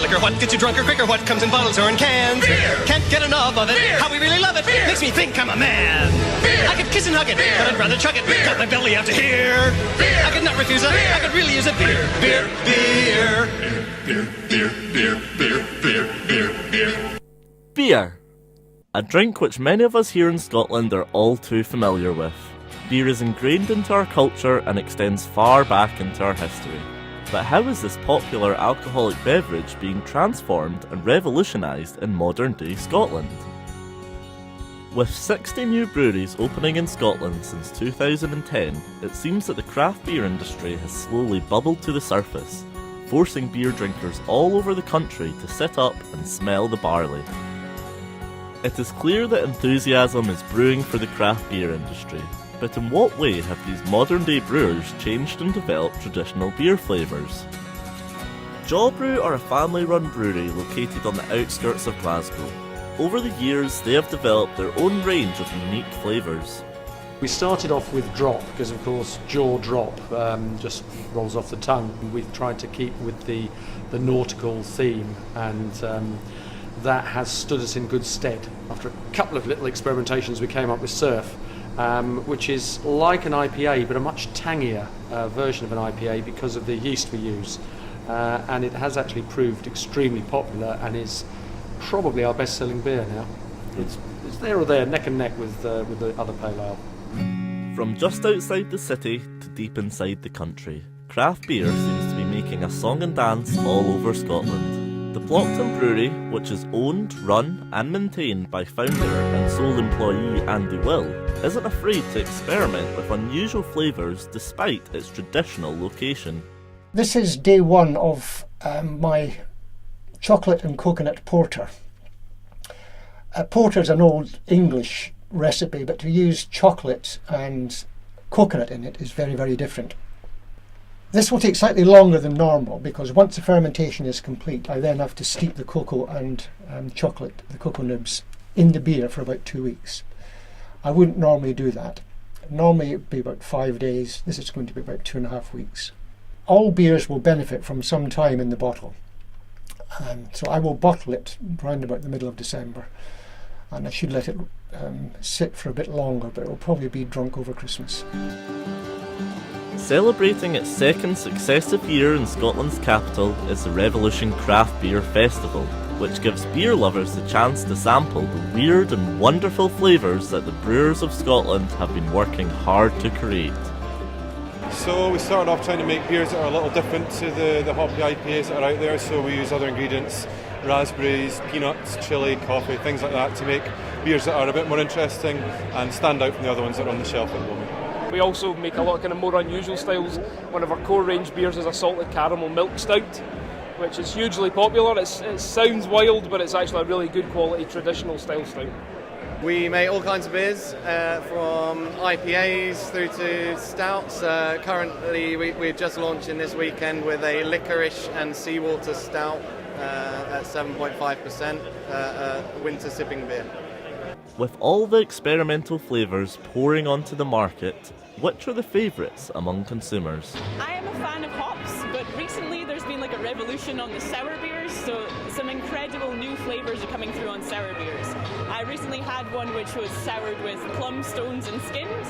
liquor, what gets you drunker quicker, what comes in bottles or in cans. Beer! Can't get enough of it, beer! How we really love it, beer! Makes me think I'm a man. Beer! I could kiss and hug it, beer! But I'd rather chug it, beer! Got my belly out to here. Beer! I could not refuse it, beer! I could really use it, beer! Beer! Beer! Beer! Beer! Beer! Beer! Beer! Beer! Beer! Beer. A drink which many of us here in Scotland are all too familiar with. Beer is ingrained into our culture and extends far back into our history. But how is this popular alcoholic beverage being transformed and revolutionised in modern day Scotland? With 60 new breweries opening in Scotland since 2010, it seems that the craft beer industry has slowly bubbled to the surface, forcing beer drinkers all over the country to sit up and smell the barley. It is clear that enthusiasm is brewing for the craft beer industry, but in what way have these modern day brewers changed and developed traditional beer flavours? Jawbrew are a family-run brewery located on the outskirts of Glasgow. Over the years, they have developed their own range of unique flavours. We started off with drop because, of course, jaw drop just rolls off the tongue. We've tried to keep with the nautical theme, and that has stood us in good stead. After a couple of little experimentations, we came up with surf, which is like an IPA but a much tangier version of an IPA because of the yeast we use, and it has actually proved extremely popular and is probably our best-selling beer now. It's there or there, neck and neck with the other pale ale. From just outside the city to deep inside the country, craft beer seems to be making a song and dance all over Scotland. The Plockton Brewery, which is owned, run and maintained by founder and sole employee Andy Will, isn't afraid to experiment with unusual flavours despite its traditional location. This is day one of my chocolate and coconut porter. Porter is an old English recipe, but to use chocolate and coconut in it is very, very different. This will take slightly longer than normal because once the fermentation is complete, I then have to steep the cocoa and chocolate, the cocoa nibs, in the beer for about 2 weeks. I wouldn't normally do that. Normally it would be about 5 days. This is going to be about 2.5 weeks. All beers will benefit from some time in the bottle. So I will bottle it round about the middle of December, and I should let it sit for a bit longer, but it will probably be drunk over Christmas. Celebrating its second successive year in Scotland's capital is the Revolution Craft Beer Festival, which gives beer lovers the chance to sample the weird and wonderful flavours that the brewers of Scotland have been working hard to create. So we started off trying to make beers that are a little different to the hoppy IPAs that are out there, so we use other ingredients, raspberries, peanuts, chilli, coffee, things like that, to make beers that are a bit more interesting and stand out from the other ones that are on the shelf at the moment. We also make a lot of kind of more unusual styles. One of our core range beers is a salted caramel milk stout, which is hugely popular. It sounds wild, but it's actually a really good quality traditional style stout. We make all kinds of beers, from IPAs through to stouts. Currently, we're just launching this weekend with a licorice and seawater stout at 7.5%, winter sipping beer. With all the experimental flavours pouring onto the market, which are the favourites among consumers? I am a fan of hops, but recently there's been like a revolution on the sour beers, so some incredible new flavours are coming through on sour beers. I recently had one which was soured with plum stones and skins,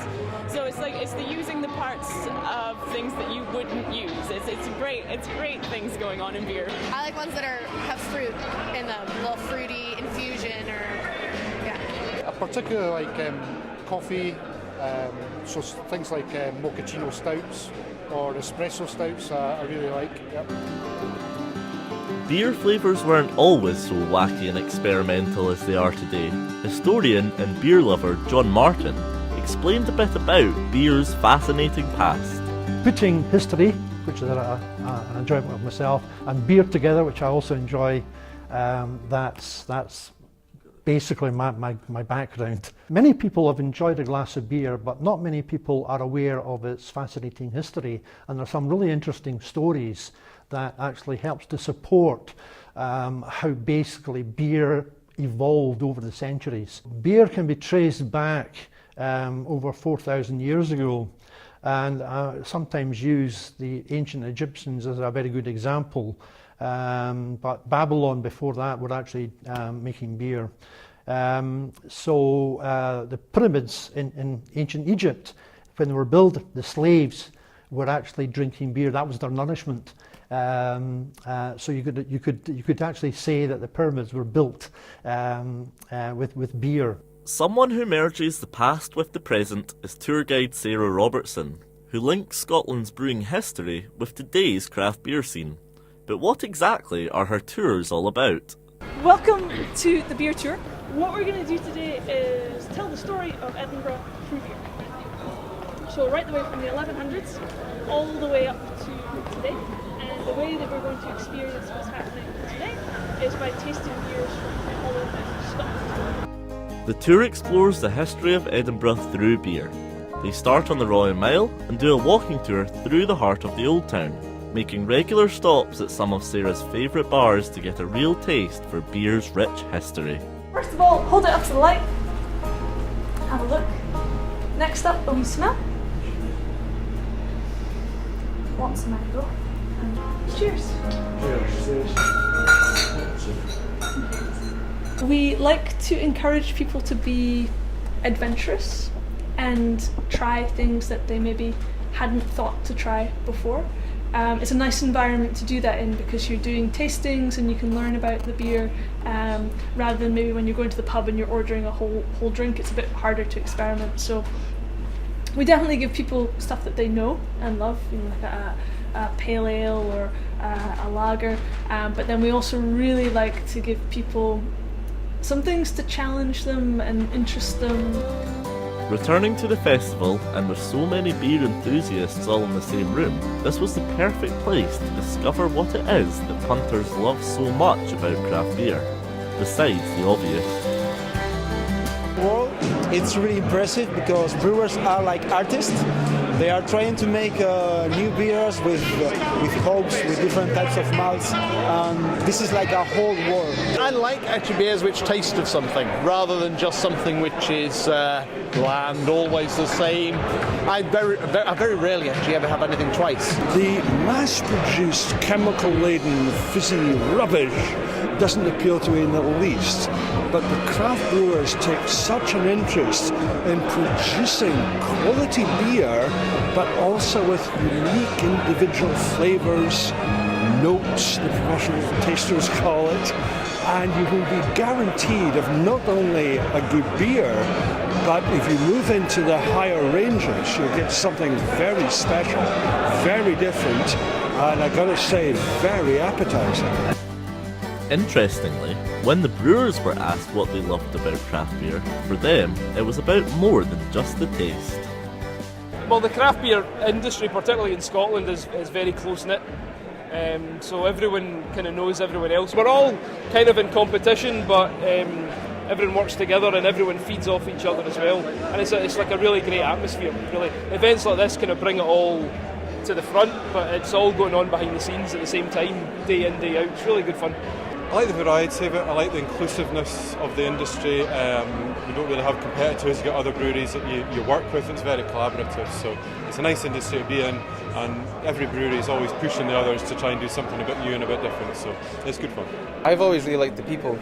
so it's the using the parts of things that you wouldn't use. It's great things going on in beer. I like ones that have fruit in them, a little fruity infusion I particularly like coffee, so things like mochaccino stouts or espresso stouts I really like. Yep. Beer flavours weren't always so wacky and experimental as they are today. Historian and beer lover John Martin explained a bit about beer's fascinating past. Putting history, which is an enjoyment of myself, and beer together, which I also enjoy, that's basically my background. Many people have enjoyed a glass of beer, but not many people are aware of its fascinating history, and there's some really interesting stories that actually helps to support how basically beer evolved over the centuries. Beer can be traced back over 4,000 years ago, and sometimes use the ancient Egyptians as a very good example. but Babylon before that were actually making beer. The pyramids in ancient Egypt, when they were built, the slaves were actually drinking beer. That was their nourishment. So you could actually say that the pyramids were built with beer. Someone who merges the past with the present is tour guide Sarah Robertson, who links Scotland's brewing history with today's craft beer scene. But what exactly are her tours all about? Welcome to the beer tour. What we're going to do today is tell the story of Edinburgh through beer. So right the way from the 1100s all the way up to today. And the way that we're going to experience what's happening today is by tasting beers from all over Scotland. The tour explores the history of Edinburgh through beer. They start on the Royal Mile and do a walking tour through the heart of the Old Town, making regular stops at some of Sarah's favourite bars to get a real taste for beer's rich history. First of all, hold it up to the light. Have a look. Next up, a wee smell. Lots of mango. And cheers. Cheers. We like to encourage people to be adventurous and try things that they maybe hadn't thought to try before. It's a nice environment to do that in because you're doing tastings and you can learn about the beer rather than maybe when you're going to the pub and you're ordering a whole drink. It's a bit harder to experiment. So we definitely give people stuff that they know and love, you know, like a pale ale or a lager, but then we also really like to give people some things to challenge them and interest them. Returning to the festival, and with so many beer enthusiasts all in the same room, this was the perfect place to discover what it is that punters love so much about craft beer, besides the obvious. Well, it's really impressive because brewers are like artists. They are trying to make new beers with hops, with different types of malts. This is like a whole world. I like actually beers which taste of something, rather than just something which is bland, always the same. I very rarely actually ever have anything twice. The mass-produced, chemical-laden, fizzy rubbish doesn't appeal to me in the least, but the craft brewers take such an interest in producing quality beer, but also with unique individual flavours, notes, the professional tasters call it, and you will be guaranteed of not only a good beer, but if you move into the higher ranges, you'll get something very special, very different, and I gotta say, very appetizing. Interestingly, when the brewers were asked what they loved about craft beer, for them it was about more than just the taste. Well, the craft beer industry, particularly in Scotland, is very close-knit. So everyone kind of knows everyone else. We're all kind of in competition, but everyone works together and everyone feeds off each other as well. And it's like a really great atmosphere, really. Events like this kind of bring it all to the front, but it's all going on behind the scenes at the same time, day in, day out. It's really good fun. I like the variety of it, I like the inclusiveness of the industry. We don't really have competitors, you get other breweries that you work with, it's very collaborative, so it's a nice industry to be in, and every brewery is always pushing the others to try and do something a bit new and a bit different, so it's good fun. I've always really liked the people.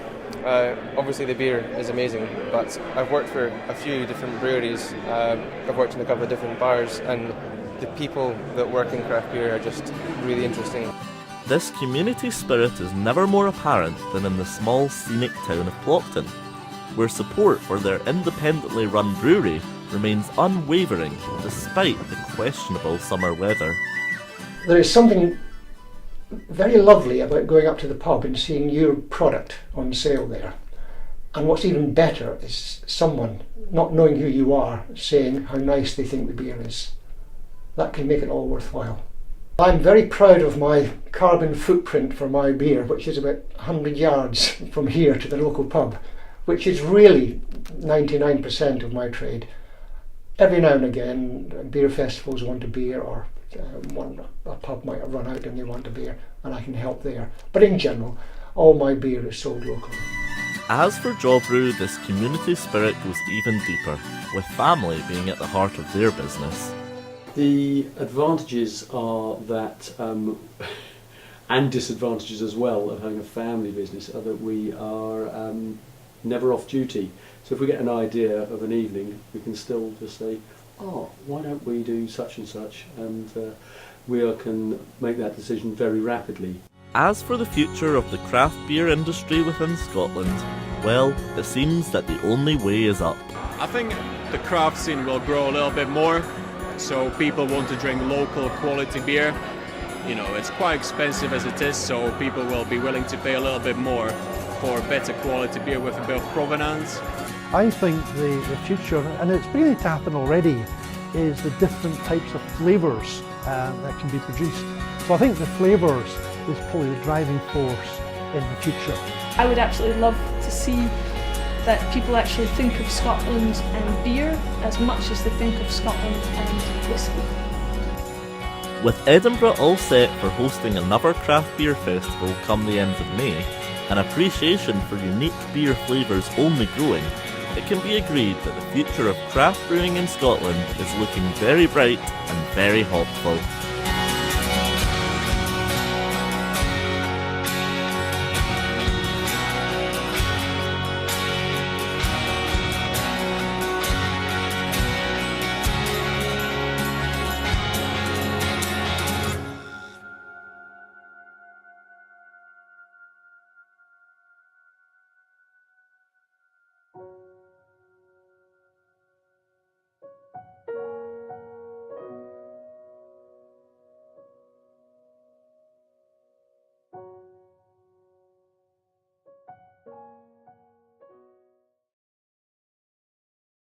Obviously the beer is amazing, but I've worked for a few different breweries, I've worked in a couple of different bars, and the people that work in craft beer are just really interesting. This community spirit is never more apparent than in the small scenic town of Plockton, where support for their independently run brewery remains unwavering despite the questionable summer weather. There is something very lovely about going up to the pub and seeing your product on sale there. And what's even better is someone, not knowing who you are, saying how nice they think the beer is. That can make it all worthwhile. I'm very proud of my carbon footprint for my beer, which is about 100 yards from here to the local pub, which is really 99% of my trade. Every now and again, beer festivals want a beer, or a pub might have run out and they want a beer, and I can help there. But in general, all my beer is sold locally. As for Jawbrew, this community spirit goes even deeper, with family being at the heart of their business. The advantages are that and disadvantages as well of having a family business are that we are never off duty. So if we get an idea of an evening, we can still just say, oh, why don't we do such and such, and we can make that decision very rapidly. As for the future of the craft beer industry within Scotland, well, it seems that the only way is up. I think the craft scene will grow a little bit more, so people want to drink local quality beer. You know, it's quite expensive as it is, so people will be willing to pay a little bit more for better quality beer with a bit of provenance. I think the future, and it's beginning to happen already, is the different types of flavours that can be produced. So I think the flavours is probably the driving force in the future. I would absolutely love to see that people actually think of Scotland and beer as much as they think of Scotland and whisky. With Edinburgh all set for hosting another craft beer festival come the end of May, an appreciation for unique beer flavours only growing, it can be agreed that the future of craft brewing in Scotland is looking very bright and very hopeful.